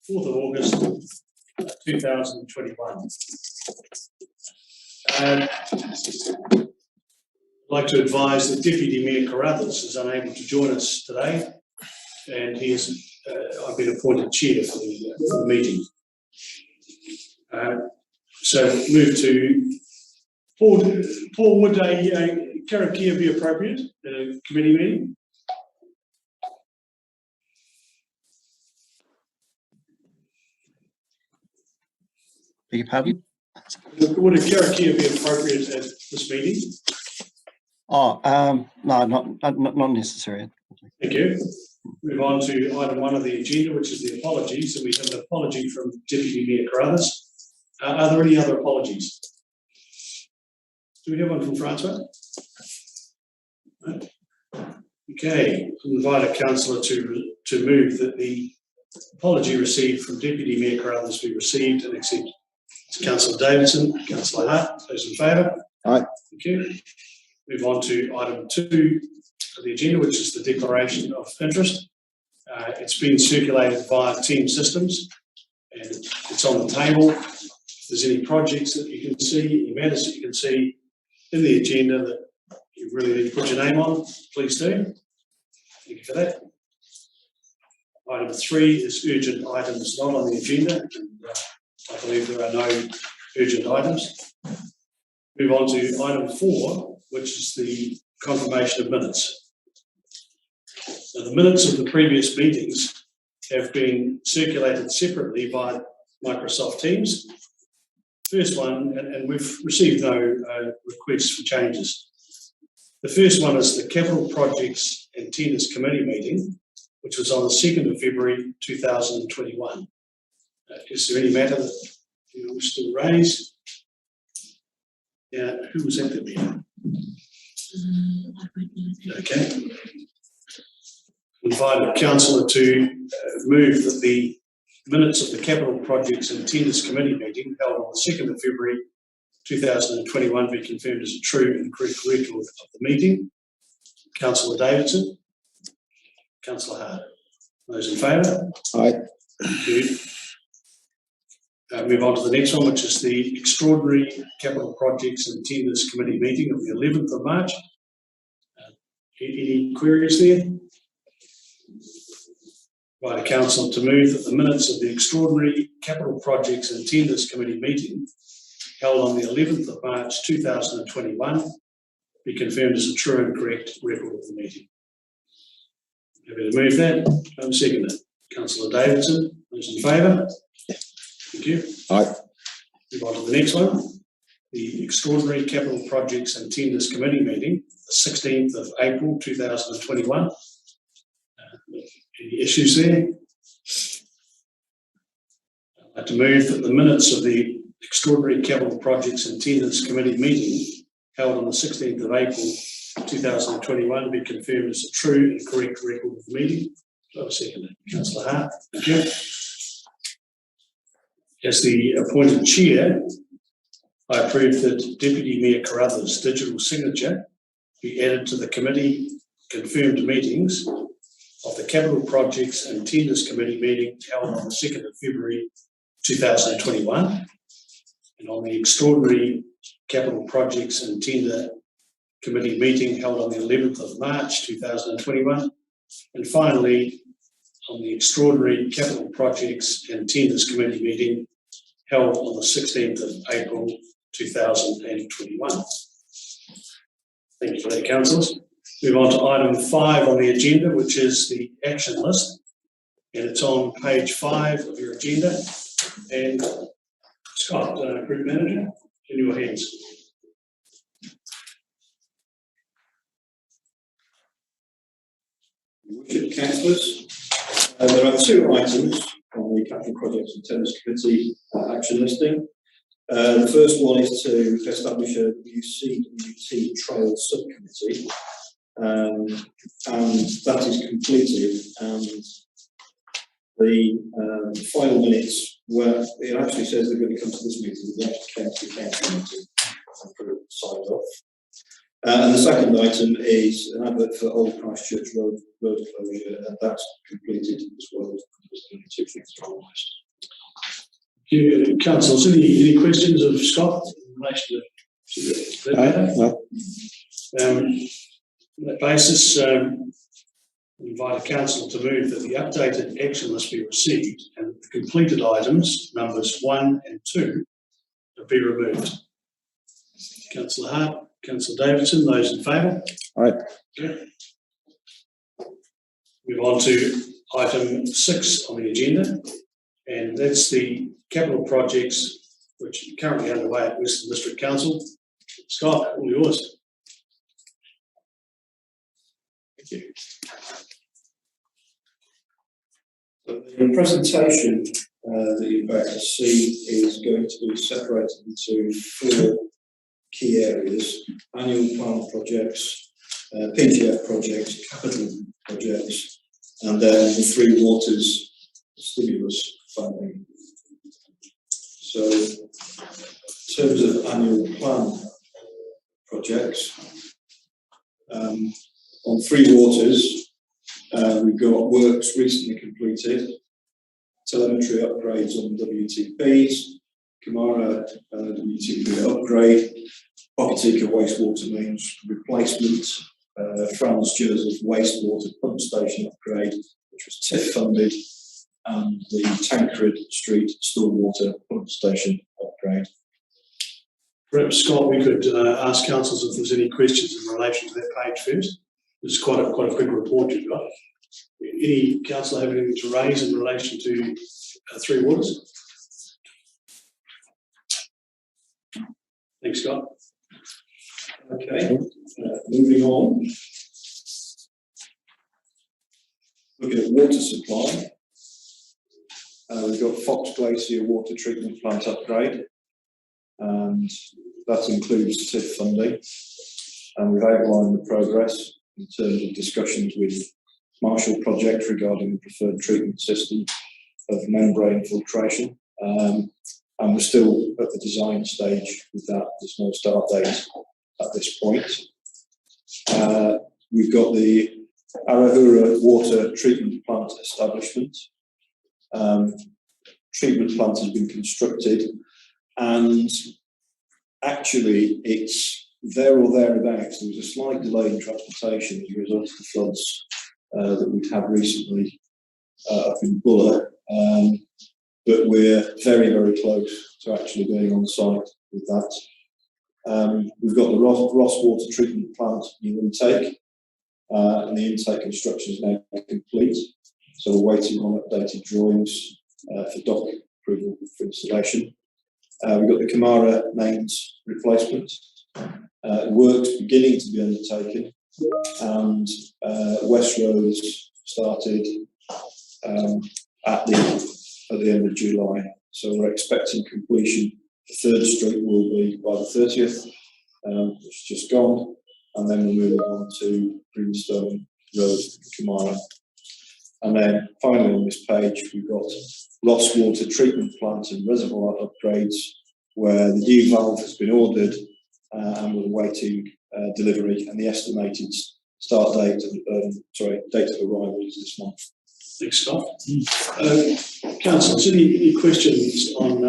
4th of August 2021. I'd like to advise that Deputy Mayor Carruthers is unable to join us today, and he is, I've been appointed chair for the meeting. So move to Paul, would a karakia be appropriate at a committee meeting? Beg your pardon? Would a karakia be appropriate at this meeting? Oh, no, not necessary. Thank you. Move on to item 1 of the agenda, which is the apologies. And we have an apology from Deputy Mayor Carruthers. Are there any other apologies? Do we have one from Francois? No. Okay, I'll invite a councillor to move that the apology received from Deputy Mayor Carruthers be received and accepted. It's Councillor Davidson, Councillor Hart, those in favour? Aye. Thank you. Move on to item 2 of the agenda, which is the declaration of interest. It's been circulated via team systems and it's on the table. If there's any projects that you can see, any matters that you can see in the agenda that you really need to put your name on, please do. Thank you for that. Item 3 is urgent items not on the agenda. And, I believe there are no urgent items. Move on to item 4, which is the confirmation of minutes. Now, the minutes of the previous meetings have been circulated separately by Microsoft Teams. First one, and we've received no requests for changes. The first one is the Capital Projects and Tenders Committee meeting, which was on the 2nd of February 2021. Is there any matter that you wish to raise? Yeah, who was at the meeting? Okay. Invite a councillor to move that the minutes of the Capital Projects and Tenders Committee meeting held on the 2nd of February 2021 be confirmed as a true and correct record of the meeting. Councillor Davidson. Councillor Hart. Those in favour? Aye. Thank you. Move on to the next one, which is the Extraordinary Capital Projects and Tenders Committee meeting of the 11th of March. Any queries there? Invite a councillor to move that the minutes of the Extraordinary Capital Projects and Tenders Committee meeting held on the 11th of March 2021 be confirmed as a true and correct record of the meeting. Happy to move that. I'm second it. Councillor Davidson, those in favour? Thank you. Aye. Move on to the next one. The Extraordinary Capital Projects and Tenders Committee meeting, the 16th of April 2021. Any issues there? I'd like to move that the minutes of the Extraordinary Capital Projects and Tenders Committee meeting held on the 16th of April 2021 be confirmed as a true and correct record of the meeting. So I'll second it. Councillor Hart. Thank you. As the appointed chair, I approve that Deputy Mayor Carruthers' digital signature be added to the committee confirmed meetings of the Capital Projects and Tenders Committee meeting held on the 2nd of February 2021 and on the Extraordinary Capital Projects and Tender Committee meeting held on the 11th of March 2021 and finally on the Extraordinary Capital Projects and Tenders Committee meeting held on the 16th of April 2021. Thank you for that, councillors. Move on to item 5 on the agenda, which is the action list, and it's on page 5 of your agenda. And Scott, Group Manager, in your hands. Councillors, there are 2 items on the Capital Projects and Tenders Committee action listing. The first one is to establish a new CWT Trail Subcommittee, and that is completed. And the final minutes were, it actually says they're going to come to this meeting, but they actually came to the council meeting and signed off. And the second item is an advert for Old Christchurch Road closure, and that's completed as well. Two things are on the list. Councillors, any questions of Scott in relation to that? No. On that basis, invite a council to move that the updated action list be received and the completed items, numbers 1 and 2, be removed. Councillor Hart, Councillor Davidson, those in favour? Aye. Okay. Move on to item 6 on the agenda, and that's the capital projects which are currently underway at Western District Council. Scott, all yours. Thank you. The presentation that you're about to see is going to be separated into 4 key areas: annual plan projects, PGF projects, capital projects, and then the 3 waters stimulus funding. So, in terms of annual plan projects, on 3 waters, we've got works recently completed, telemetry upgrades on WTPs, Kamara WTP upgrade, Hokatinga wastewater mains replacement, Franz Joseph wastewater pump station upgrade, which was TIF funded, and the Tancred Street stormwater pump station upgrade. Perhaps, Scott, we could ask councillors if there's any questions in relation to that page first. It's quite a good report you've got. Any councillor have anything to raise in relation to 3 waters? Thanks, Scott. Okay, moving on. Looking at water supply, we've got Fox Glacier water treatment plant upgrade, and that includes TIF funding, and we've outlined the progress in terms of discussions with Marshall Project regarding the preferred treatment system of membrane filtration, and we're still at the design stage with that. There's no start date at this point. We've got the Arahura water treatment plant establishment. Treatment plant has been constructed, and actually it's there or thereabouts. There was a slight delay in transportation as a result of the floods that we've had recently up in Buller, but we're very, very close to actually being on site with that. We've got the Ross water treatment plant new intake, and the intake construction is now complete, so we're waiting on updated drawings for dock approval for installation. We've got the Kamara mains replacement. Work's beginning to be undertaken, and West Roads started at the end of July. So we're expecting completion. The 3rd Street will be by the 30th, which is just gone, and then we're moving on to Greenstone Road, Kamara. And then finally on this page, we've got Lost water treatment plant and reservoir upgrades, where the new valve has been ordered and we're awaiting delivery, and the estimated start date date of arrival is this month. Thanks, Scott. Councillors, any questions on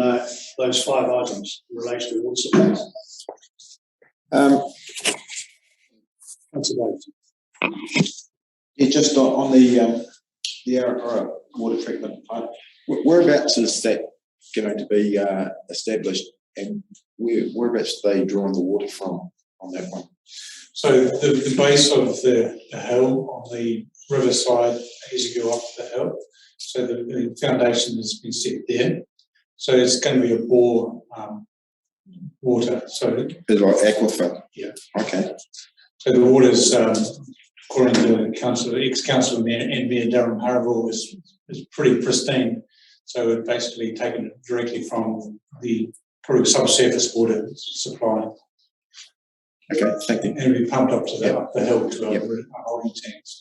those 5 items in relation to water supplies? Councillor Davidson. Yeah, just on the Arahura water treatment plant, whereabouts is that going to be established, and whereabouts are they drawing the water from on that one? So the base of the hill on the riverside as you go up the hill, so the foundation has been set there. So it's going to be a bore water. So It's like aquifer? Yeah. Okay. So the water is, according to the council, ex-councillor and Mayor Darren Harville, is pretty pristine. So it's basically taken directly from the probably subsurface water supply. Okay, thank you. And we pumped up to up the hill to our holding tanks.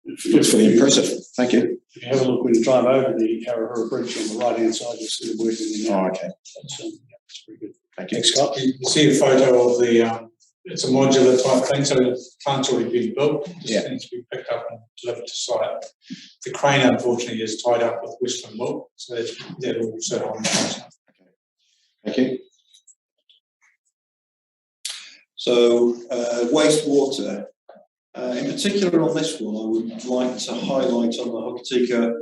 Looks really impressive. Thank you. If you have a look when you drive over the Arahura Bridge on the right-hand side, you'll see the working in there. Oh, okay. That's pretty good. Thank you. Thanks, Scott. You see a photo of the it's a modular type thing, so the plant's already been built, Yeah. just needs to be picked up and delivered to site. The crane, unfortunately, is tied up with Western Milk, so that also on the site. Thank you. So, wastewater. In particular on this one, I would like to highlight on the Hokatinga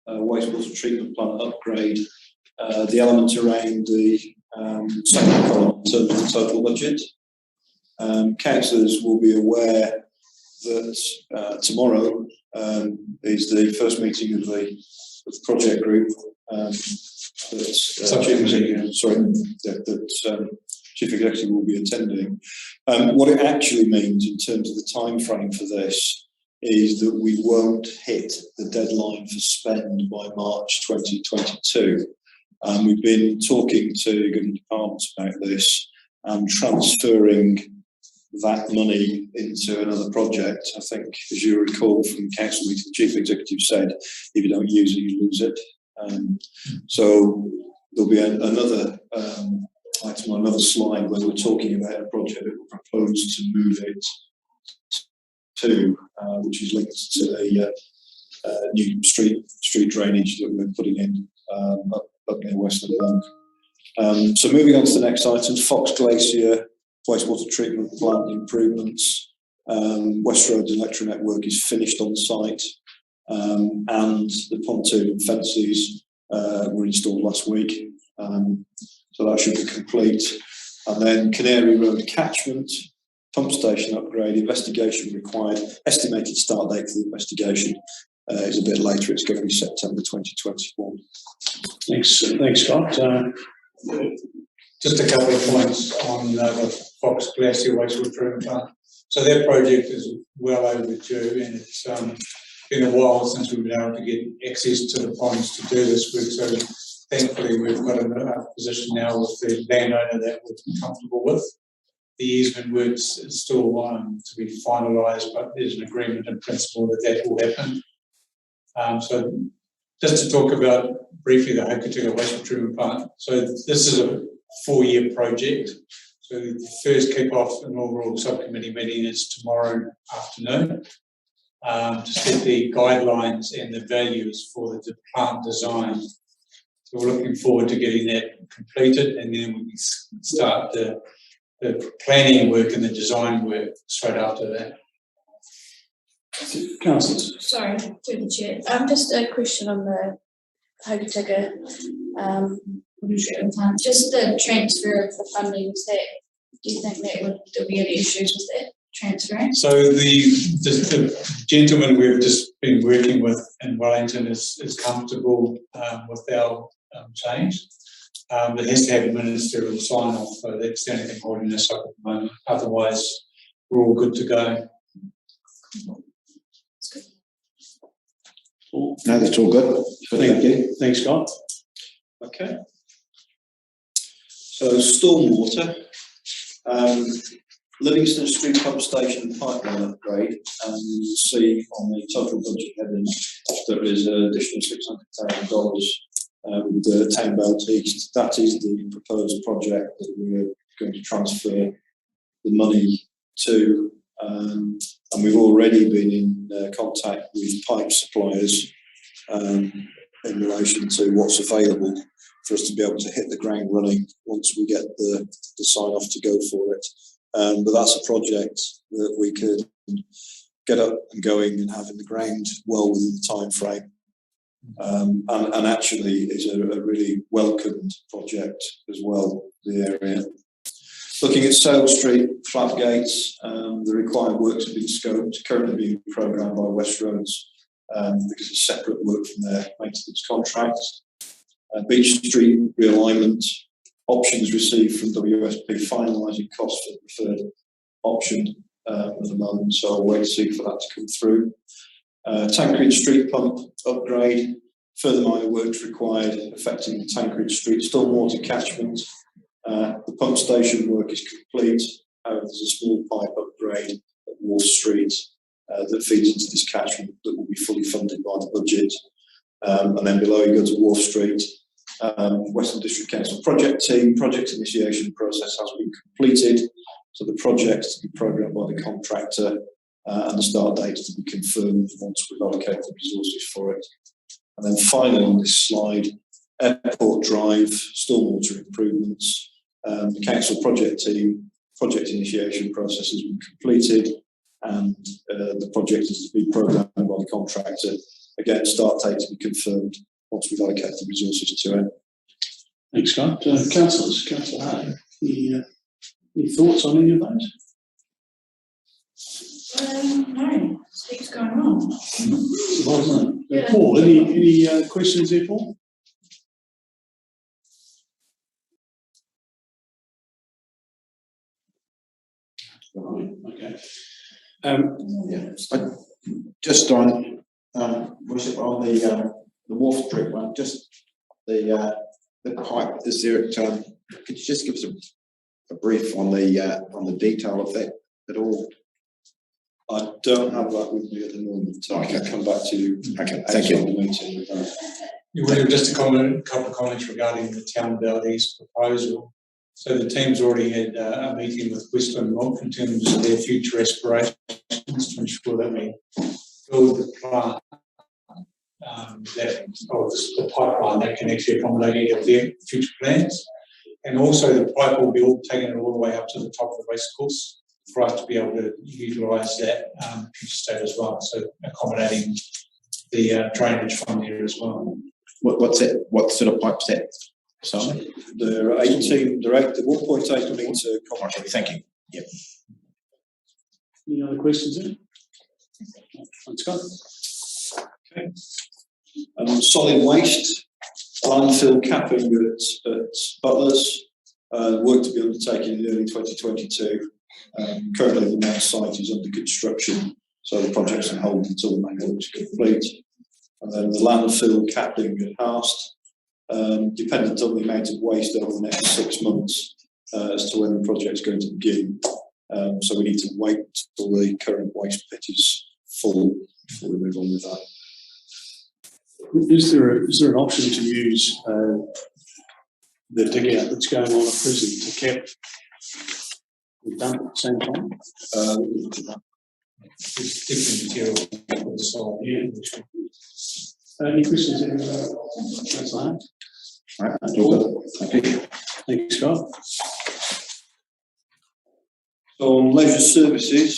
wastewater treatment plant upgrade the element around the second column in terms of the total budget. Councillors will be aware that tomorrow is the first meeting of the project group that Chief Executive will be attending. What it actually means in terms of the time frame for this is that we won't hit the deadline for spend by March 2022. We've been talking to government departments about this and transferring that money into another project. I think, as you recall from council meeting, the Chief Executive said, if you don't use it, you lose it. So there'll be another item on another slide where we're talking about a project that we propose to move it to, which is linked to the new street drainage that we're putting in up near Western Long. So moving on to the next item, Fox Glacier wastewater treatment plant improvements. West Road's electric network is finished on site, and the pontoon and fences were installed last week. So that should be complete. And then Canary Road catchment, pump station upgrade, investigation required. Estimated start date for the investigation is a bit later. It's going to be September 2021. Thanks, Scott. Just a couple of points on the Fox Glacier wastewater treatment plant. So that project is well overdue, and it's been a while since we've been able to get access to the ponds to do this work. So thankfully, we've got a position now with the landowner that we're comfortable with. The easement works is still to be finalised, but there's an agreement in principle that will happen. So just to talk about briefly the Hokatinga wastewater treatment plant. So this is a 4-year project. So the first kick-off inaugural subcommittee meeting is tomorrow afternoon to set the guidelines and the values for the plant design. So we're looking forward to getting that completed, and then we can start the planning work and the design work straight after that. Councillors. Sorry, through the chair. Just a question on the Hokatinga treatment plant. Just the transfer of the funding. Do you think that there'll be any issues with that transferring? So the gentleman we've just been working with in Wellington is comfortable with our change. It has to have a ministerial sign-off, so that's the only thing holding us up at the moment. Otherwise, we're all good to go. No, that's all good. Thank you. Thanks, Scott. Okay. So stormwater, Livingston Street Pump Station pipeline upgrade, and you'll see on the total budget heading there is an additional $600,000 with the Town Belt East. That is the proposed project that we're going to transfer the money to, and we've already been in contact with pipe suppliers in relation to what's available for us to be able to hit the ground running once we get the sign-off to go for it. But that's a project that we could get up and going and have in the ground well within the time frame. And actually is a really welcomed project as well, the area. Looking at Sale Street, flat gates, the required works have been scoped, currently being programmed by West Roads because it's separate work from their maintenance contracts. Beach Street realignment, options received from WSP, finalising costs for the preferred option at the moment, so I'll wait to see for that to come through. Tankridge Street pump upgrade, further minor works required affecting Tankridge Street stormwater catchment. The pump station work is complete. However, there's a small pipe upgrade at Wharf Street that feeds into this catchment that will be fully funded by the budget. And then below you go to Wharf Street. Western District Council project team, project initiation process has been completed. So the project to be programmed by the contractor and the start date to be confirmed once we've allocated the resources for it. And then finally on this slide, Airport Drive, stormwater improvements. The council project team, project initiation process has been completed, and the project is to be programmed by the contractor. Again, start date to be confirmed once we've allocated the resources to it. Thanks, Scott. Councillors, Councillor Hart, any thoughts on any of those? No, heaps going on. Well, Yeah. Paul, any questions there, Paul? Okay. Yeah, just on, the Wharf Street one, just the pipe, is there, could you just give us a brief on the detail of that at all? I don't have that with me at the moment, so I can come back to you. Okay, thank you. outside the meeting with that. Just a couple of comments regarding the Town Bell East proposal. So the team's already had a meeting with Westland Rock in terms of their future aspirations to ensure that we build the plant the pipeline that can actually accommodate any of their future plans. And also the pipe will be all taken all the way up to the top of the racecourse for us to be able to utilise that future state as well. So accommodating the drainage from there as well. What's that? What sort of pipe's that? Sorry? There are 18, they're 1.8 metre concrete. Okay, thank you. Yep. Any other questions there? Thanks, Scott. Okay. Solid waste, landfill capping at Butlers, work to be undertaken in early 2022. Currently the main site is under construction, so the project's on hold until the main works are complete. And then the landfill capping at Harst, dependent on the amount of waste over the next 6 months as to when the project's going to begin. So we need to wait until the current waste pit is full before we move on with that. Is there an option to use the dig out that's going on at present to cap the dump at the same time? It's different material for the soil. Yeah. Any questions there, Councillor Hart? All right, thank you. Thanks, Scott. So on leisure services,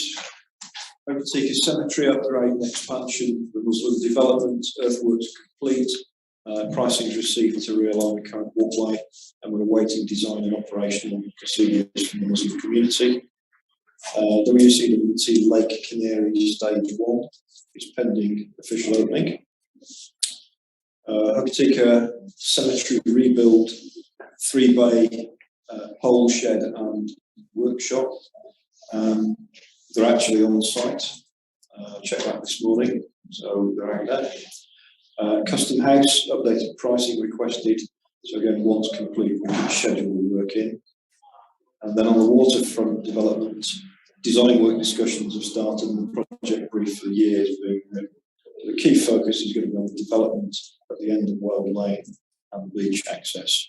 Hokatinga Cemetery upgrade and expansion, the Muslim development, earthworks complete, pricing is received to realign the current walkway, and we're awaiting design and operational procedures from the Muslim community. WCWT Lake Canary Stage 1 is pending official opening. Hokatinga Cemetery rebuild, 3-bay pole shed and workshop. They're actually on site. Checked that this morning, so they're out there. Custom House updated pricing requested. So again, once complete, we can schedule the work in. And then on the waterfront development, design work discussions have started, and the project brief for the year is being written. The key focus is going to be on the development at the end of Wild Lane and beach access.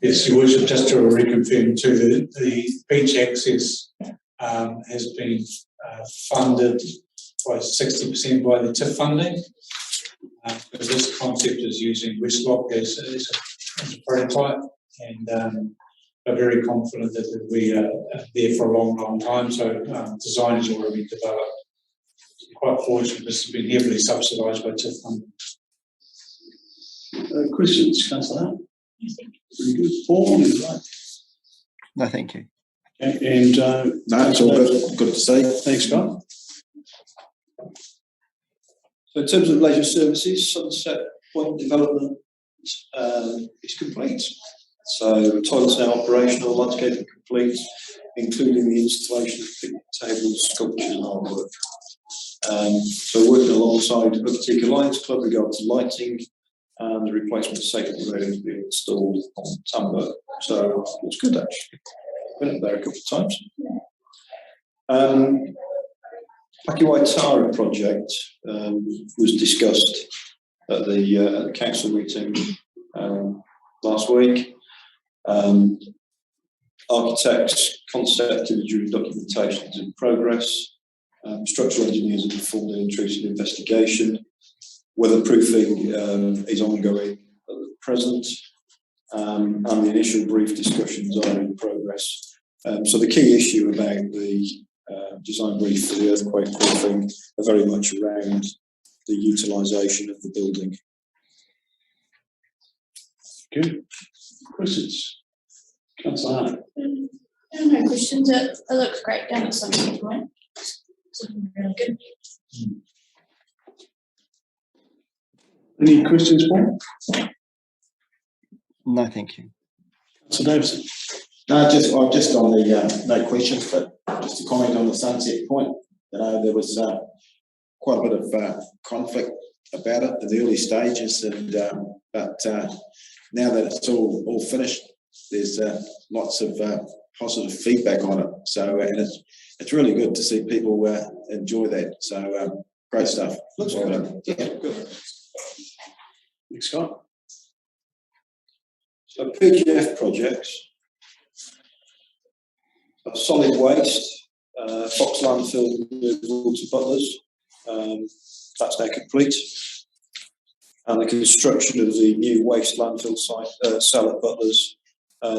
Yes, Your Worship, just to reconfirm too, the beach access has been funded by 60% by the TIF funding. This concept is using Westlock as a prototype, and are very confident that it'll be there for a long, long time. So design is already developed. Quite fortunate, this has been heavily subsidised by TIF funding. Questions, Councillor Hart? Very good. Paul, is right. No, thank you. Okay, and No, it's all good. Good to see. thanks, Scott. So in terms of leisure services, Sunset Point development is complete. So toilets now operational, landscaping complete, including the installation of picnic tables, sculptures and artwork. So working alongside Hokatinga Lions Club regard to lighting and the replacement of safety railings being installed on Tambo. So it's good actually. Been up there a couple of times. Hokatinga project was discussed at the council meeting last week. Architects, concept imagery and documentation is in progress. Structural engineers have performed an intrusive investigation. Weatherproofing is ongoing at the present, and the initial brief discussions are in progress. So the key issue about the design brief for the earthquake proofing are very much around the utilisation of the building. Good. Questions? Councillor Hart. No questions. It looks great down at Subcommittee Point. It's looking really good. Any questions, Paul? No, thank you. Councillor Davison. No, just on the no questions, but just to comment on the Sunset Point. You know, there was quite a bit of conflict about it in the early stages, and but now that it's all finished, there's lots of positive feedback on it. So, and it's really good to see people enjoy that. So, great stuff. Looks good. Yeah, good. Thanks, Scott. So PGF projects. Solid waste, Fox landfill removal to Butlers. That's now complete. And the construction of the new waste landfill site, cell at Butlers,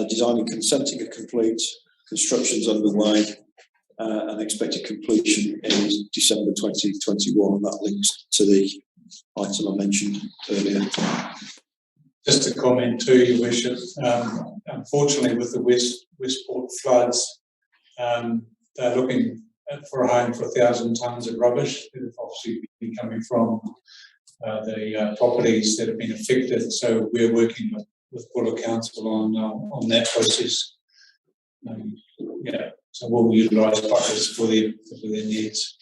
design and consenting are complete, construction's underway, and expected completion is December 2021, and that links to the item I mentioned earlier. Just to comment too, Your Worship, unfortunately with the Westport floods, they're looking for a home for 1,000 tonnes of rubbish that have obviously been coming from the properties that have been affected. So we're working with Buller Council on that process. Yeah, so we'll utilise buckets for their needs.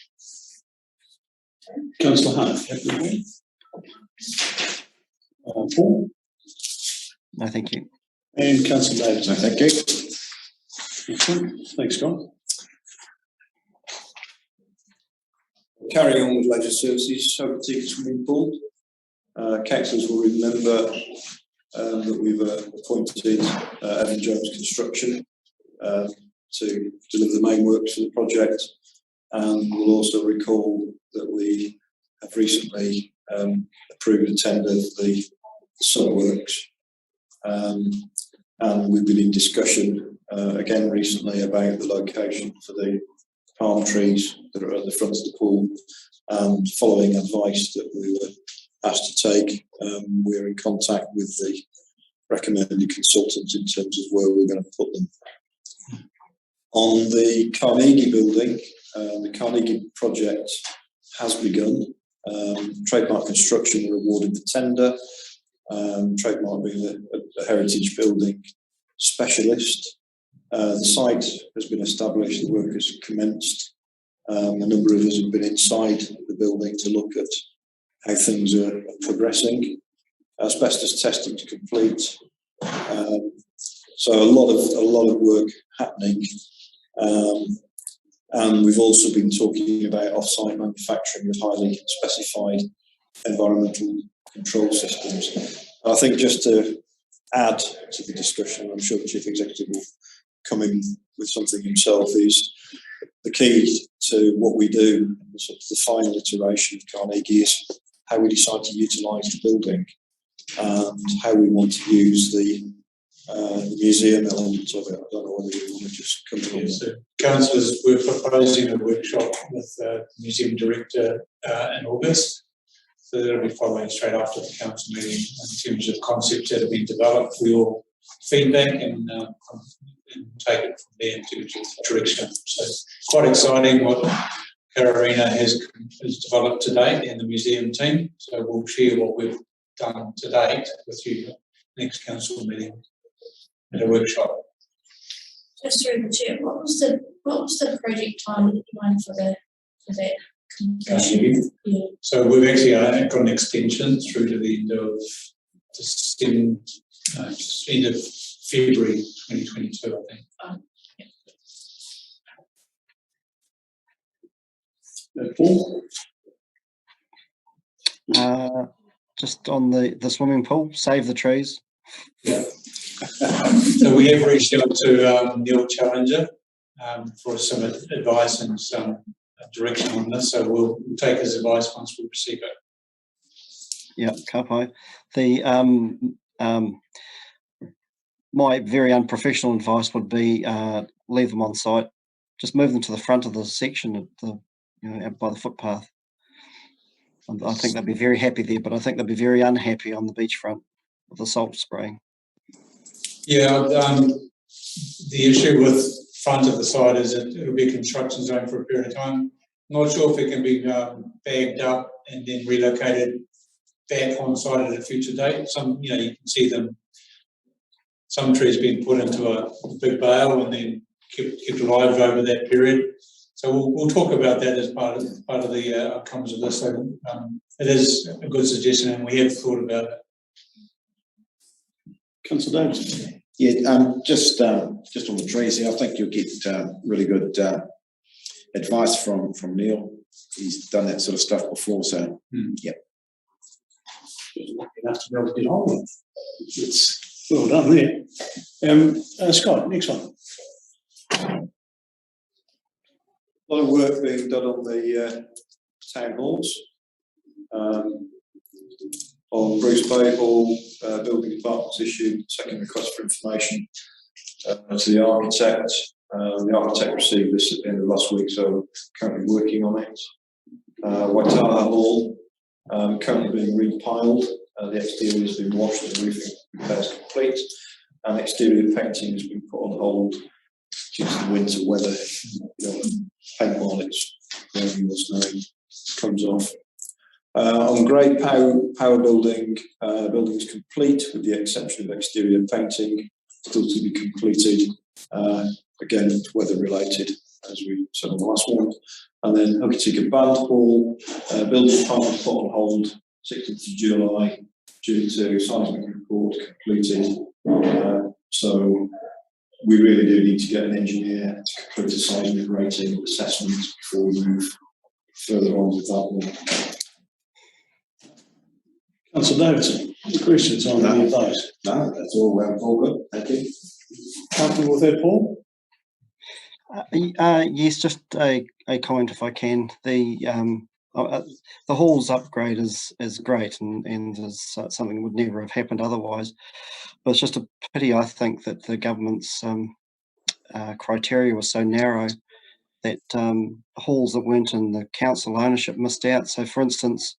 Councillor Hart. Paul. No, thank you. And Councillor Davis. No, thank you. Excellent. Thanks, Scott. Carrying on with leisure services, Hokatinga swimming pool. Councillors will remember that we've appointed Evan Jones Construction to deliver the main works for the project, and we'll also recall that we have recently approved a tender for the summer works, and we've been in discussion again recently about the location for the palm trees that are at the front of the pool, and following advice that we were asked to take, we're in contact with the recommended consultant in terms of where we're going to put them. On the Carnegie building, the Carnegie Project has begun. Trademark Construction were awarded the tender. Trademark being a heritage building specialist. The site has been established, the work has commenced. A number of us have been inside the building to look at how things are progressing. Asbestos testing to complete. So a lot of work happening. And we've also been talking about off-site manufacturing of highly specified environmental control systems. And I think just to add to the discussion, I'm sure the Chief Executive will come in with something himself, is the key to what we do, sort of the final iteration of Carnegie, is how we decide to utilise the building and how we want to use the museum element of it. I don't know whether you want to just come in. So councillors, we're proposing a workshop with the museum director in August. So that'll be following straight after the council meeting in terms of concepts that have been developed. We all feedback and take it from there into the direction. So quite exciting what Arahura has developed to date and the museum team. So we'll share what we've done to date with you next council meeting at a workshop. Just through the chair, what was the project timeline for that completion? Yeah. So we've actually got an extension through to the end of end of February 2022, I think. Paul. Just on the swimming pool, save the trees. Yeah. So we have reached out to Neil Challenger for some advice and some direction on this. So we'll take his advice once we receive it. Yeah, Kapai. My very unprofessional advice would be leave them on site. Just move them to the front of the section at the, out by the footpath. I think they'd be very happy there, but I think they'd be very unhappy on the beachfront with the salt spraying. Yeah, the issue with front of the site is that it'll be a construction zone for a period of time. Not sure if it can be bagged up and then relocated back on site at a future date. Some, you can see them. Some trees being put into a big bale and then kept alive over that period. So we'll talk about that as part of the outcomes of this. So it is a good suggestion, and we have thought about it. Councillor Davis. Yeah, just on the trees here, I think you'll get really good advice from Neil. He's done that sort of stuff before, so yeah. Lucky enough to be able to get on with. It's well done there. Scott, next one. A lot of work being done on the town halls. On Bruce Bay Hall, building department's issued second request for information to the architect. The architect received this at the end of last week, so currently working on it. Waitara Hall, currently being repiled. The exterior has been washed and roofing repairs complete, and exterior painting has been put on hold due to the winter weather. Paint while it's raining or snowing comes off. On Great Power Building, building is complete with the exception of exterior painting, still to be completed. Again, weather related, as we said on the last one. And then Hokatinga Band Hall, building department put on hold 16th of July due to seismic report completed. So we really do need to get an engineer to complete a seismic rating assessment before we move further on with that one. Councillor Davidson, any questions on any of those? No, that's all good. Thank you. Comfortable with that, Paul? Yes, just a comment if I can. The halls upgrade is great and is something that would never have happened otherwise. But it's just a pity, I think, that the government's criteria was so narrow that halls that weren't in the council ownership missed out. So, for instance,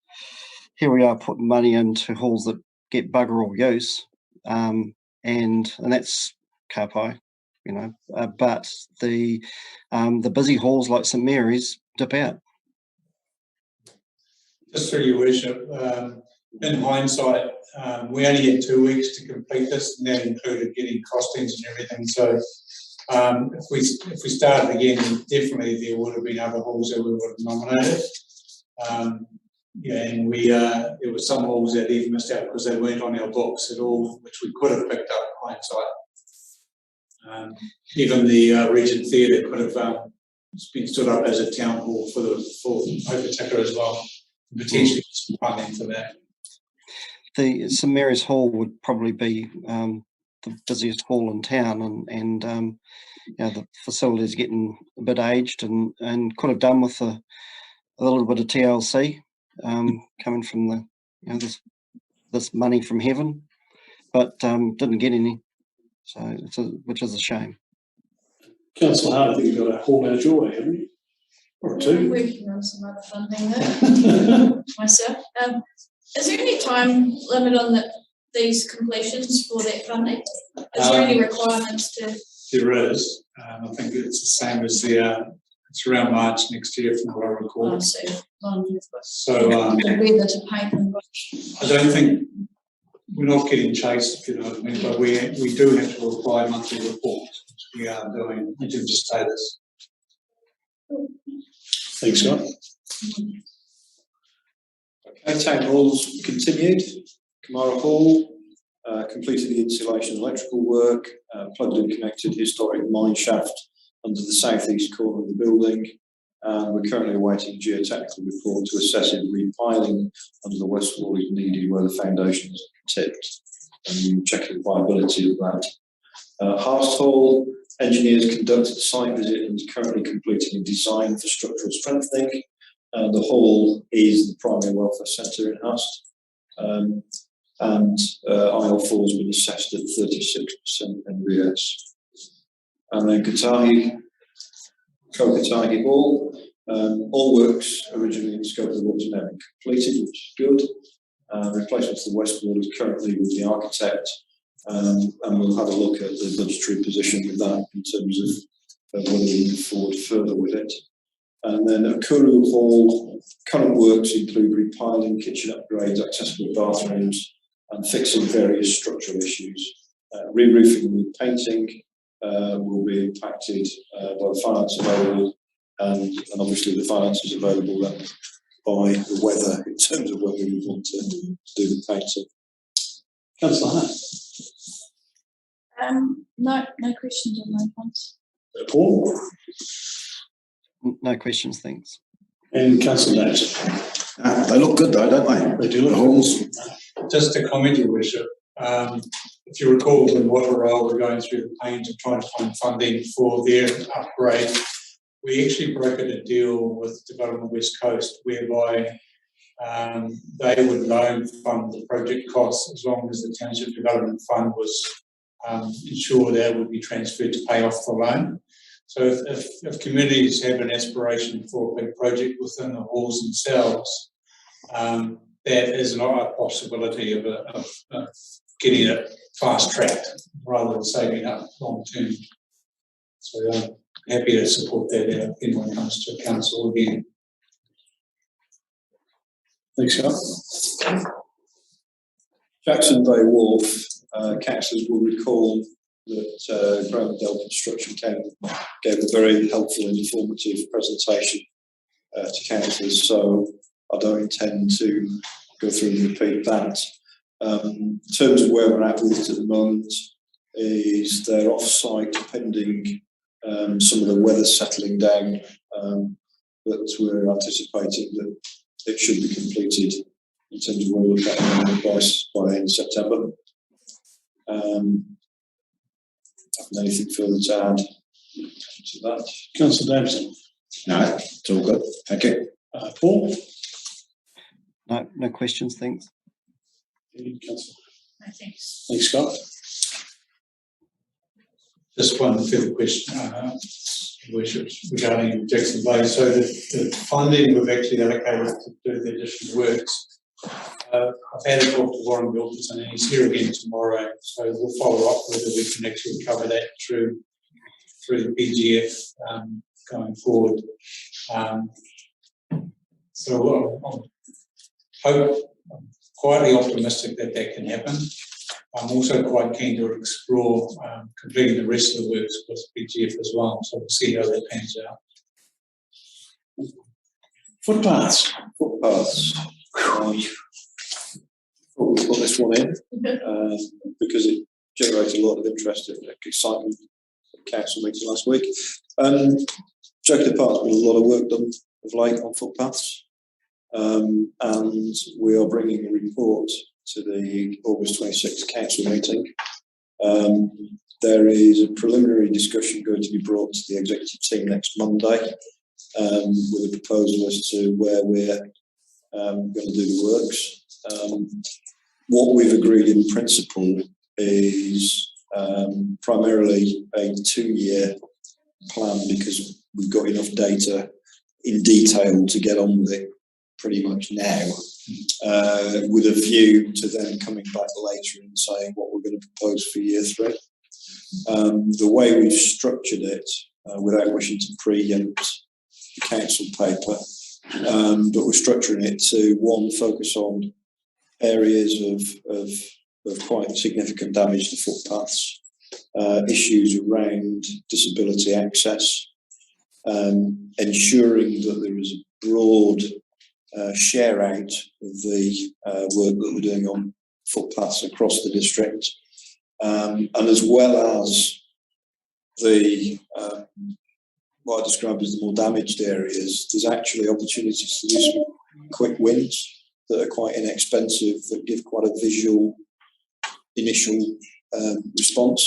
here we are putting money into halls that get bugger all use, and that's Kapai, but the busy halls like St Mary's dip out. Just through your worship, in hindsight, we only had 2 weeks to complete this, and that included getting costings and everything. So if we started again, definitely there would have been other halls that we would have nominated. And there were some halls that even missed out because they weren't on our books at all, which we could have picked up in hindsight. Even the Regent Theatre could have been stood up as a town hall for Hokatinga as well, potentially some funding for that. The St Mary's Hall would probably be the busiest hall in town, and the facility's getting a bit aged, and could have done with a little bit of TLC. Coming from the this money from heaven, but didn't get any, so which is a shame. Councillor Hart, I think you've got a hall out your way, haven't you? Or two. I'm working on some other funding there myself. Is there any time limit on these completions for that funding? Is there any requirements to? There is. I think it's the same as it's around March next year from what I recall. Oh, So whether to pay them. I don't think we're not getting chased, if you know what I mean, but we do have to reply monthly reports, which we are doing in terms of status. Thanks, Scott. Okay, town halls continued. Kamara Hall completed the insulation and electrical work, plugged and connected historic mine shaft under the southeast corner of the building. We're currently awaiting geotechnical report to assess if repiling under the west wall is needed where the foundation is tipped, and checking the viability of that. Haast Hall, engineers conducted a site visit and is currently completing a design for structural strengthening. The hall is the primary welfare centre in Haast. IL4 has been assessed at 36% NBS. And then Hokatinga Hall, all works originally in scope of the works now been completed, which is good. Replacement of the west wall is currently with the architect, and we'll have a look at the budgetary position with that in terms of whether we move forward further with it. And then Arahura Hall, current works include repiling, kitchen upgrades, accessible bathrooms, and fixing various structural issues. Re-roofing and repainting will be impacted by the finance available, and obviously the finance is available then by the weather in terms of when we want to do the painting. Councillor Hunt. No questions on those ones. Paul. No questions, thanks. And Councillor Davis. They look good though, don't they? They do look The halls. Just to comment, Your Worship, if you recall, when Waterroll were going through the pains of trying to find funding for their upgrade, we actually brokered a deal with Development West Coast whereby they would loan fund the project costs as long as the Township Development Fund was ensured that it would be transferred to pay off the loan. So if communities have an aspiration for a big project within the halls themselves, that is not a possibility of getting it fast-tracked rather than saving up long-term. So I'm happy to support that if anyone comes to council again. Thanks, Scott. Jackson Bay Wharf, councillors will recall that Graham Dell Construction gave a very helpful and informative presentation to councillors, so I don't intend to go through and repeat that. In terms of where we're at with it at the moment, is they're off-site pending some of the weather settling down, but we're anticipating that it should be completed in terms of where we're at by the end of September. Anything further to add to that? Councillor Davis. No, it's all good. Thank you. Paul. No questions, thanks. Councillor. No thanks. Thanks, Scott. Just one further question, Worship, regarding Jackson Bay. So the funding we've actually allocated to do the additional works. I've had a talk to Warren Wilkinson and he's here again tomorrow, so we'll follow up whether we can actually cover that through the PGF going forward. So I'm quietly optimistic that can happen. I'm also quite keen to explore completing the rest of the works with PGF as well, so we'll see how that pans out. Footpaths. We'll put this one in because it generated a lot of interest and excitement at council meeting last week. Joking apart, there's been a lot of work done of late on footpaths, and we are bringing a report to the August 26th council meeting. There is a preliminary discussion going to be brought to the executive team next Monday with a proposal as to where we're going to do the works. What we've agreed in principle is primarily a 2-year plan because we've got enough data in detail to get on with it pretty much now, with a view to then coming back later and saying what we're going to propose for year 3. The way we've structured it, without wishing to preempt the council paper, but we're structuring it to, one, focus on areas of quite significant damage to footpaths, issues around disability access, ensuring that there is a broad share out of the work that we're doing on footpaths across the district, and as well as the what I describe as the more damaged areas, there's actually opportunities to do some quick wins that are quite inexpensive, that give quite a visual initial response.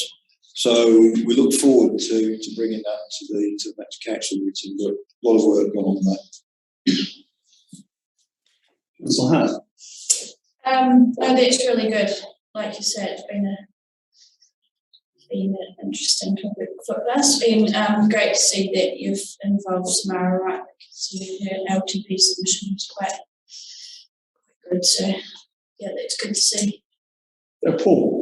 So we look forward to bringing that to the next council meeting, but a lot of work gone on that. Councillor Hart. No, that's really good. Like you said, it's been an interesting topic for us. It's been great to see that you've involved Samara, right? Because her LTP submission was quite good. So yeah, that's good to see. Paul.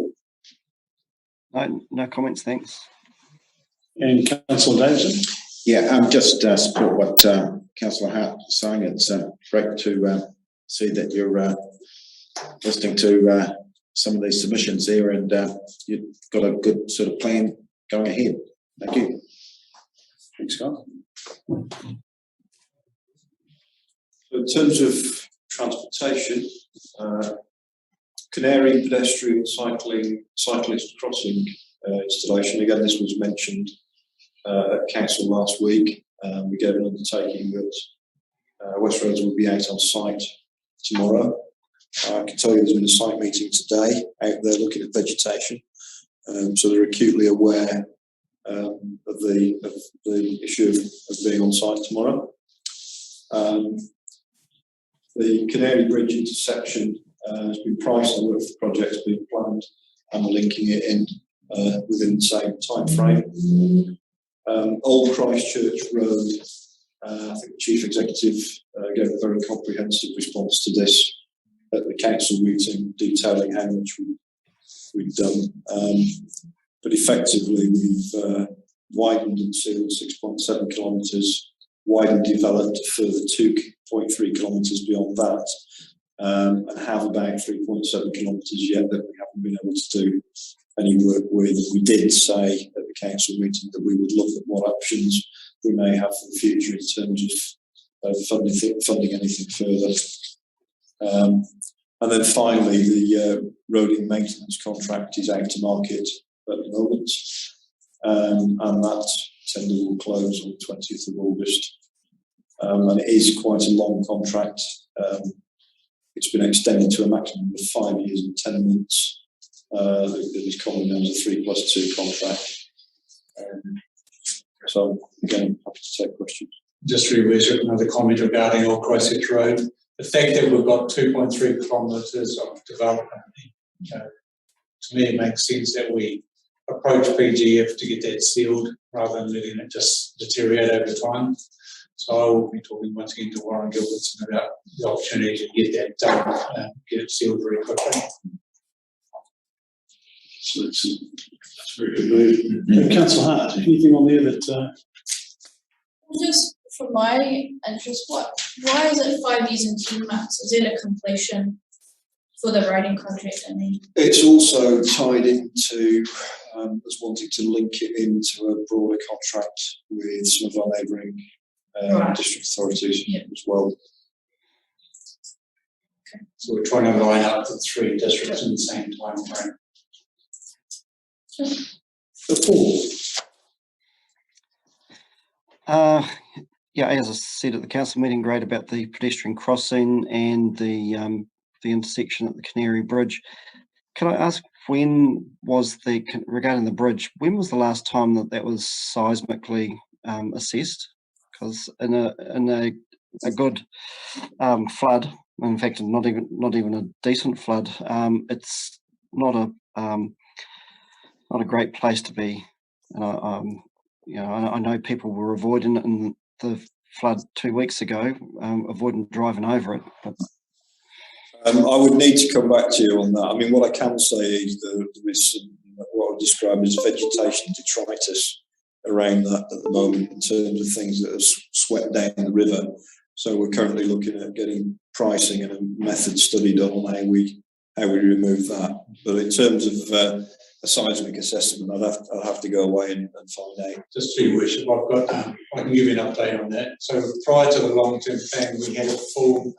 No comments, thanks. And Councillor Davidson. Yeah, just support what Councillor Hart was saying. It's great to see that you're listening to some of these submissions there, and you've got a good sort of plan going ahead. Thank you. Thanks, Scott. In terms of transportation, Canary pedestrian cyclist crossing installation. Again, this was mentioned at council last week. We gave an undertaking that West Roads will be out on site tomorrow. I can tell you there's been a site meeting today out there looking at vegetation, so they're acutely aware of the issue of being on site tomorrow. The Canary Bridge intersection has been priced, the work of the project's been planned, and we're linking it in within the same time frame. Old Christchurch Road, I think the Chief Executive gave a very comprehensive response to this at the council meeting, detailing how much we've done. But effectively, we've widened and sealed 6.7 kilometres, widened, developed a further 2.3 kilometres beyond that, and have about 3.7 kilometres yet that we haven't been able to do any work with. We did say at the council meeting that we would look at what options we may have for the future in terms of funding anything further. And then finally, the roading maintenance contract is out to market at the moment, and that tender will close on the 20th of August. And it is quite a long contract. It's been extended to a maximum of 5 years and 10 months. That is commonly known as a 3+2 contract. So again, happy to take questions. Just revisit another comment regarding Old Christchurch Road. The fact that we've got 2.3 kilometres of development, to me it makes sense that we approach PGF to get that sealed rather than letting it just deteriorate over time. So I will be talking once again to Warren Gilbertson about the opportunity to get that done and get it sealed very quickly. So that's very good move. Councillor Hart, anything on there that? Just for my interest, why is it 5 years and 10 months? Is it a completion for the roading contract? I mean, it's also tied into us wanting to link it into a broader contract with some of our neighbouring district authorities as well. Okay. So we're trying to line up the three districts in the same time frame. Paul. Yeah, as I said at the council meeting, great about the pedestrian crossing and the intersection at the Canary Bridge. Can I ask, when was regarding the bridge, when was the last time that was seismically assessed? Because in a good flood, in fact, not even a decent flood, it's not a great place to be. And I know people were avoiding it in the flood 2 weeks ago, avoiding driving over it. But I would need to come back to you on that. I mean, what I can say is there is some, what I would describe as vegetation detritus around that at the moment in terms of things that have swept down the river. So we're currently looking at getting pricing and a method study done on how we remove that. But in terms of a seismic assessment, I'll have to go away and find out. Just to wish, I've got, I can give you an update on that. So prior to the long-term plan, we had a full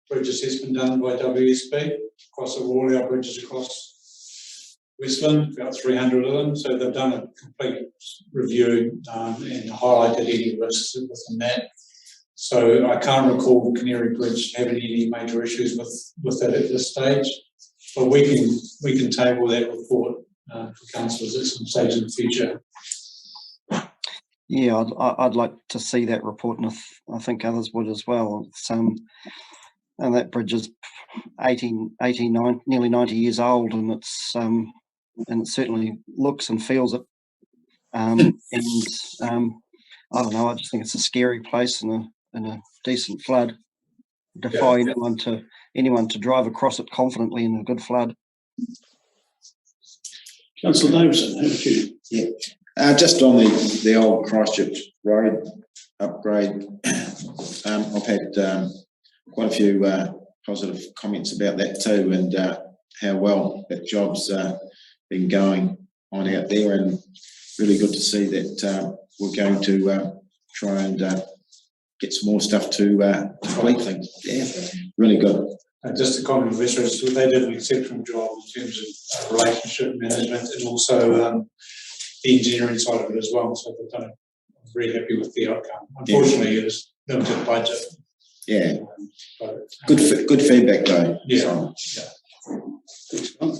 bridge assessment done by WSP across all our bridges across Westland, about 300 of them. So they've done a complete review and highlighted any risks within that. So I can't recall Canary Bridge having any major issues with that at this stage. But we can table that report for councillors at some stage in the future. Yeah, I'd like to see that report, and I think others would as well. It's, and that bridge is 89, nearly 90 years old, and it certainly looks and feels it. I don't know. I just think it's a scary place in a decent flood. Defy anyone to drive across it confidently in a good flood. Councillor Davison, over to you. Yeah, just on the old Christchurch road upgrade, I've had quite a few positive comments about that too, and how well that job's been going on out there, and really good to see that we're going to try and get some more stuff to complete things. Yeah, really good. Just to comment on this, they did an exceptional job in terms of relationship management and also the engineering side of it as well. So I'm very happy with the outcome. Unfortunately, it was limited budget. Yeah, good feedback though. Yeah. Thanks, Mark.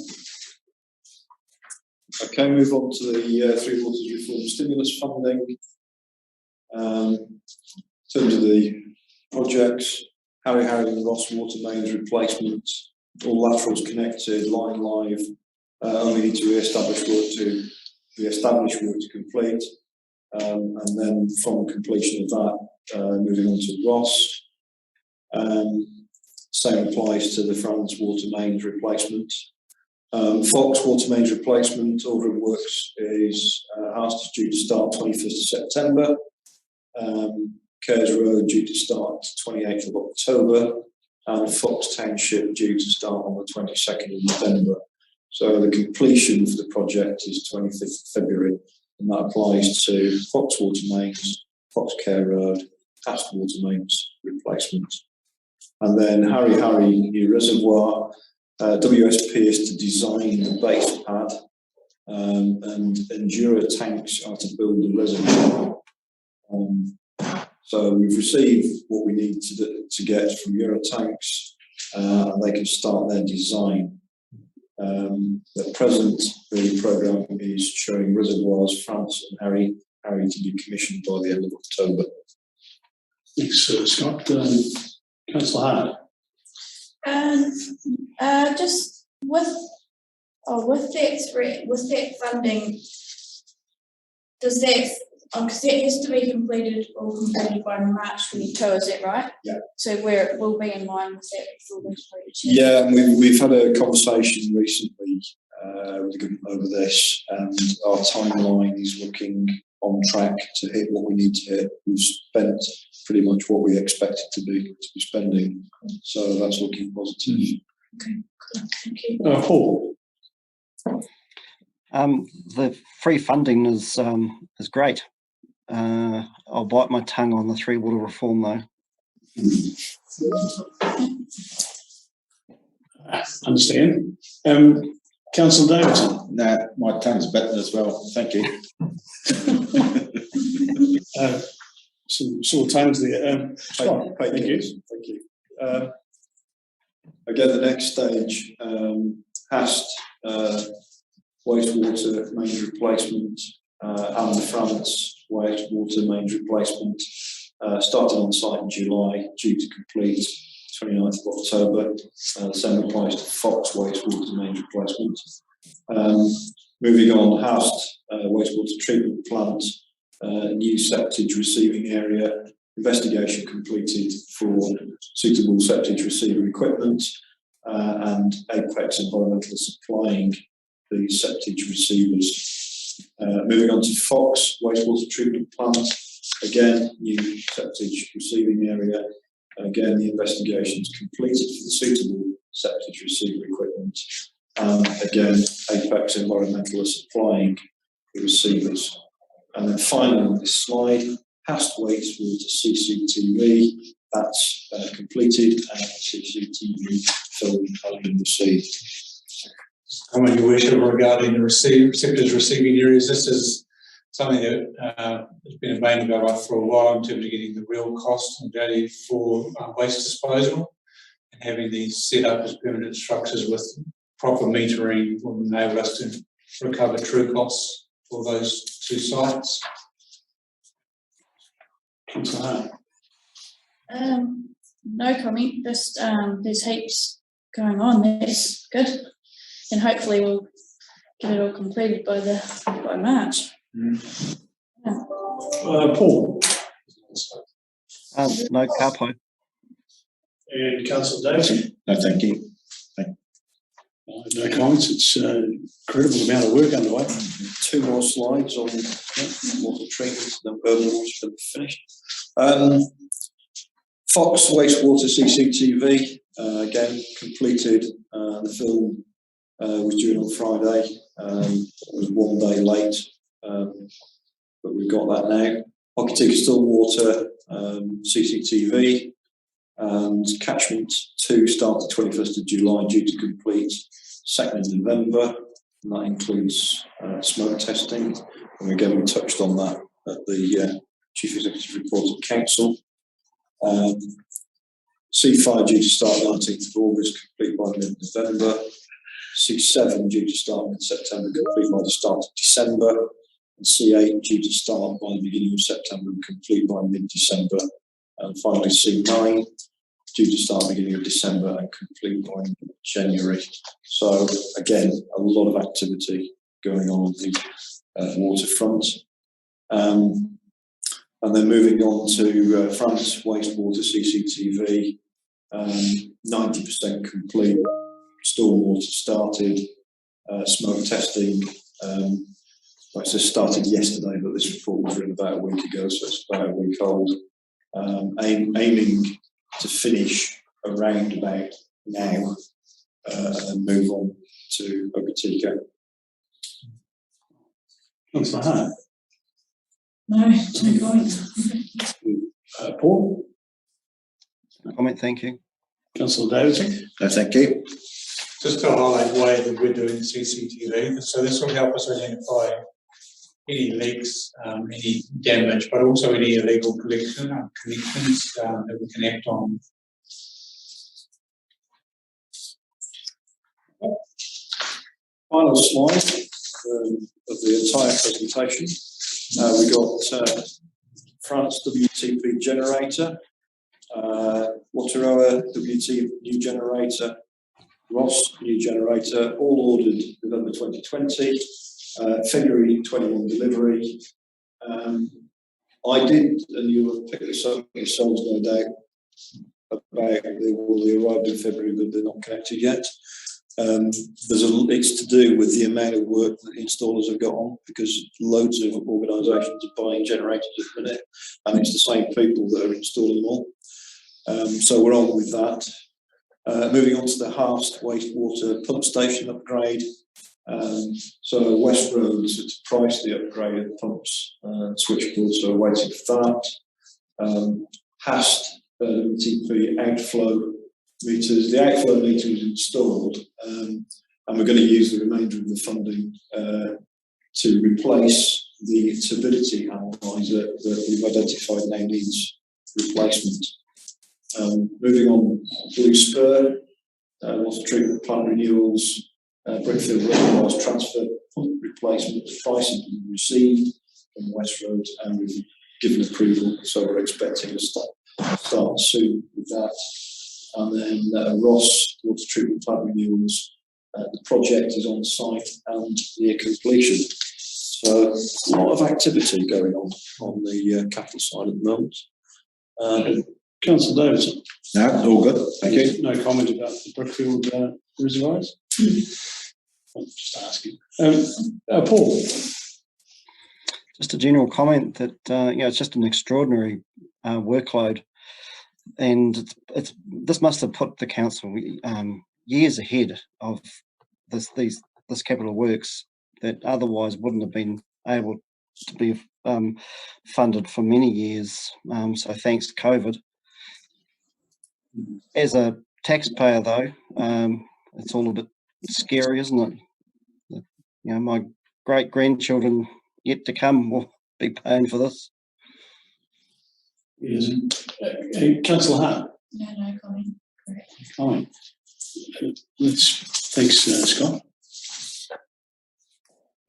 Okay, move on to the Three Waters Reform Stimulus funding. In terms of the projects, Harry and Ross water mains replacement, all laterals connected, line live, only need to re-establish work to complete, and then from completion of that, moving on to Ross. Same applies to the France water mains replacement. Fox water mains replacement, order of works is due to start 21st of September. Cares Road due to start 28th of October, and Fox Township due to start on the 22nd of November. So the completion for the project is 25th of February, and that applies to Fox water mains, Fox Care Road, Aston water mains replacement. And then Harry new reservoir, WSP is to design the base pad, and Endura tanks are to build the reservoir. So we've received what we need to get from Eurotanks, and they can start their design. At present, the programme is showing reservoirs, France and Harry to be commissioned by the end of October. Thanks, Scott. Councillor Hart. Just with that funding, does that? Because that has to be completed by March 22, is that right? Yeah. So where it will be in line with that full completed. Yeah, and we've had a conversation recently with the government over this, and our timeline is looking on track to hit what we need to hit. We've spent pretty much what we expected to be spending, so that's looking positive. Okay, cool. Thank you. Paul. The free funding is great. I'll bite my tongue on the Three Water reform though. Understand. Councillor Davidson. No, my tongue's bitten as well. Thank you. Some sore tones there. Scott, Thank you. Again, the next stage, HAST wastewater mains replacement, and the France wastewater mains replacement, started on site in July, due to complete 29th of October. The same applies to Fox wastewater mains replacement. Moving on, HAST wastewater treatment plant, new septage receiving area, investigation completed for suitable septage receiver equipment, and Apex Environmental supplying the septage receivers. Moving on to Fox wastewater treatment plant, again new septage receiving area, again the investigations completed for the suitable septage receiver equipment, and again Apex Environmental supplying the receivers. And then finally on this slide, HAST wastewater CCTV, that's completed, and CCTV film has been received. Comment, Your Worship, regarding the receptors receiving areas. This is something that has been a bane of our life for a while in terms of getting the real cost and value for waste disposal, and having these set up as permanent structures with proper metering will enable us to recover true costs for those two sites. Councillor Hart. No comment, just there's heaps going on, that's good. And hopefully we'll get it all completed by March. Paul. No capo. And Councillor Davis. No, thank you. No comments. It's an incredible amount of work underway. 2 more slides on water treatment, then urban water should be finished. Fox Wastewater CCTV, again, completed. The film was due on Friday. It was 1 day late, but we've got that now. Hokatinga Stormwater CCTV, and Catchment 2 started 21st of July, due to complete 2nd of November, and that includes smoke testing. And again, we touched on that at the Chief Executive Report of Council. C5 due to start 19th of August, complete by mid-November. C7 due to start mid-September, complete by the start of December. And C8 due to start by the beginning of September and complete by mid-December. And finally C9 due to start beginning of December and complete by January. So again, a lot of activity going on the waterfront. And then moving on to France Wastewater CCTV, 90% complete, stormwater started, smoke testing, well, it says started yesterday, but this report was written about a week ago, so it's about a week old. Aiming to finish around about now, and then move on to Hokatinga. Councillor Hart. No comment. Paul. Comment, thank you. Councillor Davis. No, thank you. Just to highlight the way that we're doing CCTV, so this will help us identify any leaks, any damage, but also any illegal connections that we can act on. Final slide of the entire presentation. We got France WTP generator, Arahura WT new generator, Ross new generator, all ordered November 2020, February 21 delivery. I did, and you'll pick this up yourselves no doubt, about they arrived in February but they're not connected yet. It's to do with the amount of work that installers have got on, because loads of organisations are buying generators at the minute, and it's the same people that are installing them all. So we're on with that. Moving on to the Harst wastewater pump station upgrade. So West Roads to price the upgrade of the pumps, switchboard, so waiting for that. Harst TP outflow meters. The outflow meter was installed, and we're going to use the remainder of the funding to replace the turbidity analyzer that we've identified now needs replacement. Moving on, Blue Spur, water treatment plant renewals, Brickfield Reservoirs transfer pump replacement, pricing has been received from West Road, and we've given approval, so we're expecting to start soon with that. And then Ross water treatment plant renewals, the project is on site and near completion. So a lot of activity going on the capital side at the moment. Councillor Davidson. No, all good. Thank you. No comment about the Brickfield reservoirs? I'm just asking. Paul. Just a general comment that it's just an extraordinary workload, and this must have put the council years ahead of this capital works that otherwise wouldn't have been able to be funded for many years. So thanks to COVID. As a taxpayer, though, it's all a bit scary, isn't it? You know, my great-grandchildren yet to come will be paying for this. Yes. Councillor Hart. No comment. Comment. Thanks, Scott.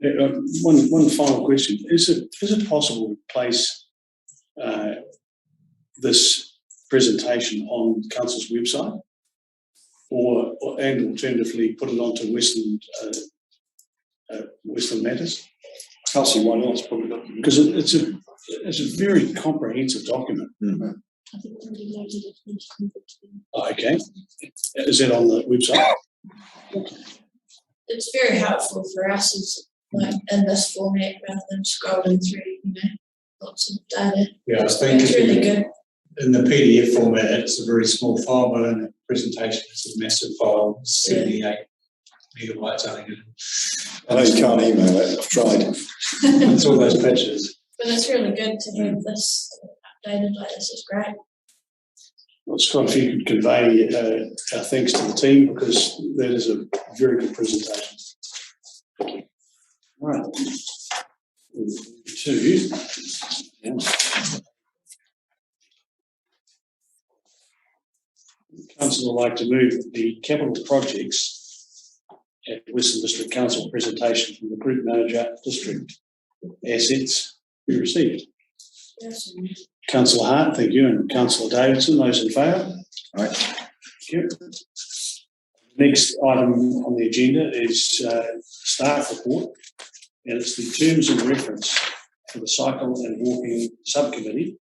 One final question. Is it possible to place this presentation on Council's website, or and alternatively put it onto Western Matters? Can't see why not. It's probably not. Because it's a very comprehensive document. Mm-hmm. Okay. Is that on the website? It's very helpful for us as like in this format rather than scrolling through, lots of data. Yeah, I think It's really good. in the PDF format, it's a very small file, but in the presentation, it's a massive file, 78 megabytes, I think. I know you can't email it. I've tried. It's all those pictures. But it's really good to have this updated like this. Is great. Well, Scott, if you could convey our thanks to the team, because that is a very good presentation. All right. Council would like to move the capital projects at Western District Council presentation from the Group Manager District Assets be received. Yes. Councillor Hart, thank you, and Councillor Davidson, those in favour? Aye. Thank you. Next item on the agenda is staff report, and it's the terms and reference for the Cycle and Walking Subcommittee,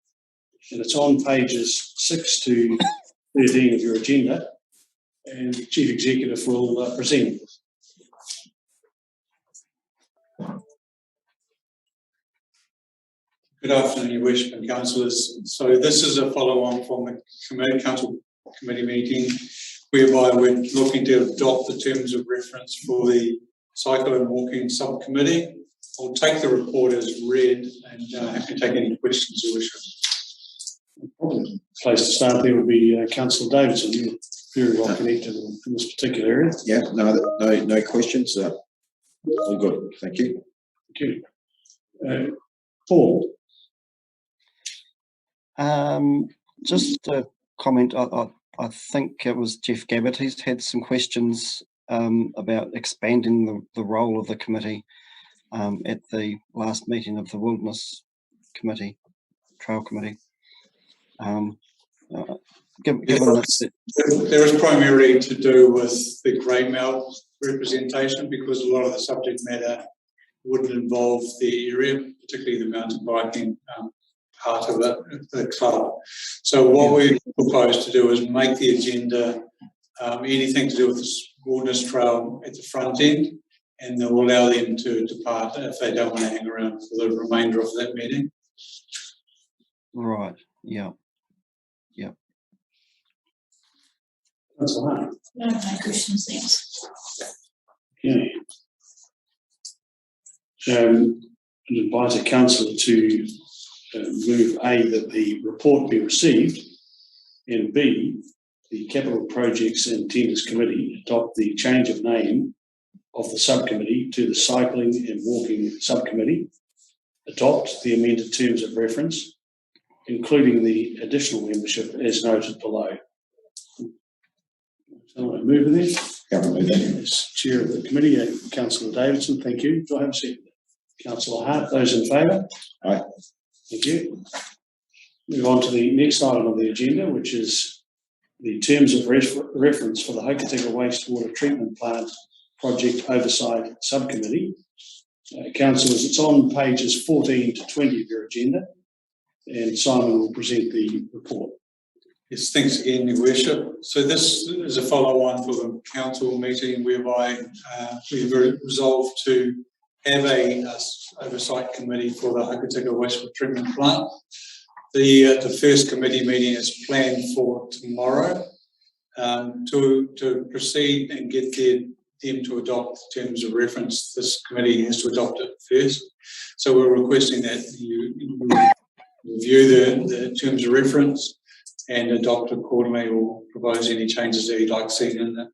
and it's on pages 6 to 13 of your agenda, and the Chief Executive will present. Good afternoon, Your Worship and Councillors. So this is a follow-on from the Council Committee meeting, whereby we're looking to adopt the terms of reference for the Cycle and Walking Subcommittee. I'll take the report as read and happy to take any questions you wish. The place to start there would be Councillor Davidson. You're very well connected in this particular area. Yeah, no questions. All good. Thank you. Thank you. Paul. Just a comment. I think it was Jeff Gabbard. He's had some questions about expanding the role of the committee at the last meeting of the Wilderness Committee, Trail Committee. Given that there is primarily to do with the greymouth representation, because a lot of the subject matter wouldn't involve the area, particularly the mountain biking part of it, the club. So what we propose to do is make the agenda anything to do with the Wilderness Trail at the front end, and then we'll allow them to depart if they don't want to hang around for the remainder of that meeting. right, yeah. Councillor Hart. No questions, thanks. Okay. I'd advise a councillor to move A, that the report be received, and B, the Capital Projects and Tenders Committee adopt the change of name of the subcommittee to the Cycling and Walking Subcommittee, adopt the amended terms of reference, including the additional membership as noted below. So I move there. As Chair of the Committee, Councillor Davidson, thank you. Do I have a second? Councillor Hart, those in favour? Aye. Thank you. Move on to the next item on the agenda, which is the terms of reference for the Hokatinga Wastewater Treatment Plant Project Oversight Subcommittee. Councillors, it's on pages 14 to 20 of your agenda, and Simon will present the report. Yes, thanks again, Your Worship. So this is a follow-on for the council meeting whereby we have resolved to have a oversight committee for the Hokatinga Wastewater Treatment Plant. The first committee meeting is planned for tomorrow. To proceed and get them to adopt terms of reference, this committee has to adopt it first. So we're requesting that you review the terms of reference and adopt accordingly, or propose any changes that you'd like seen in it.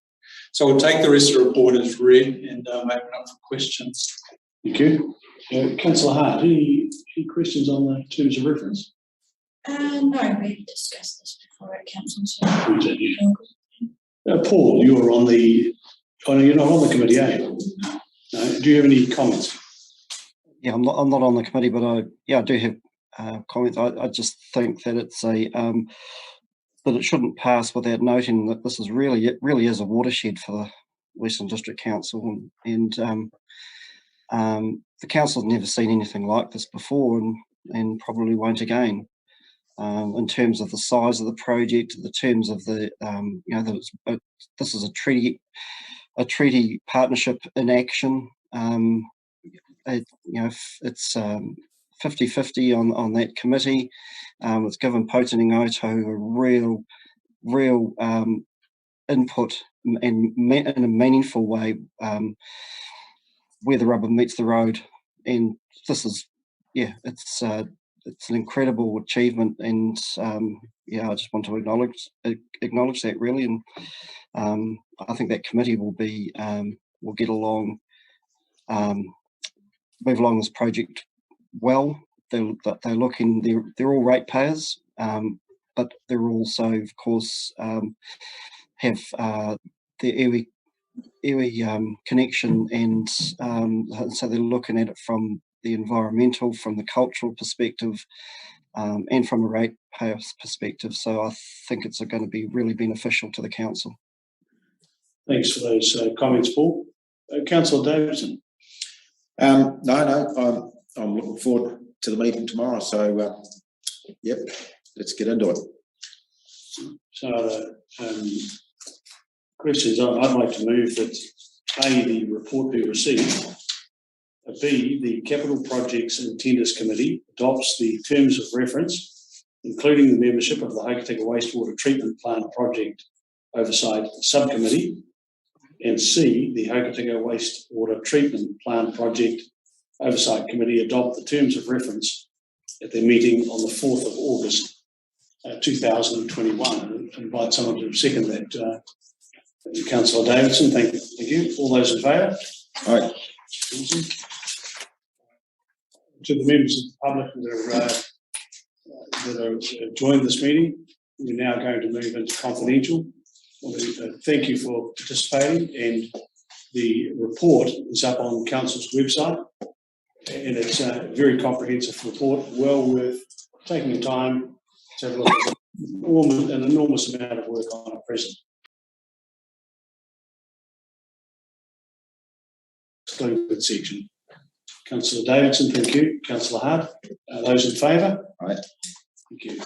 So we'll take the rest of the report as read and open up for questions. Thank you. Councillor Hart, any questions on the terms of reference? No, we discussed this before at council. So We did, yeah. Paul, you're on the, oh no, you're not on the committee, are you? No. Do you have any comments? I'm not on the committee, but I do have comments. I just think that it's that it shouldn't pass without noting that this is it really is a watershed for the Western District Council, and the council's never seen anything like this before, and probably won't again. In terms of the size of the project, the terms of the this is a treaty partnership in action. It's 50-50 on that committee. It's given Hokatinga a real input and in a meaningful way where the rubber meets the road, and this is it's an incredible achievement, and I just want to acknowledge that really, and I think that committee will get along, move along this project well. They're all ratepayers, but they're also, of course, have the iwi connection, and so they're looking at it from the environmental, from the cultural perspective, and from a ratepayer perspective. So I think it's going to be really beneficial to the council. Thanks for those comments, Paul. Councillor Davidson. No, I'm looking forward to the meeting tomorrow. So, yep, let's get into it. So, questions. I'd like to move that A, the report be received. B, the Capital Projects and Tenders Committee adopts the terms of reference, including the membership of the Hokatinga Wastewater Treatment Plant Project Oversight Subcommittee. And C, the Hokatinga Wastewater Treatment Plant Project Oversight Committee adopt the terms of reference at their meeting on the 4th of August 2021. I invite someone to second that. Councillor Davidson, thank you. All those in favour? Aye. To the members of the public that have joined this meeting, we're now going to move into confidential. Thank you for participating, and the report is up on Council's website, and it's a very comprehensive report, well worth taking the time to have a look at. An enormous amount of work on at present. Excluded section. Councillor Davidson, thank you. Councillor Hart, those in favour? Aye. Thank you.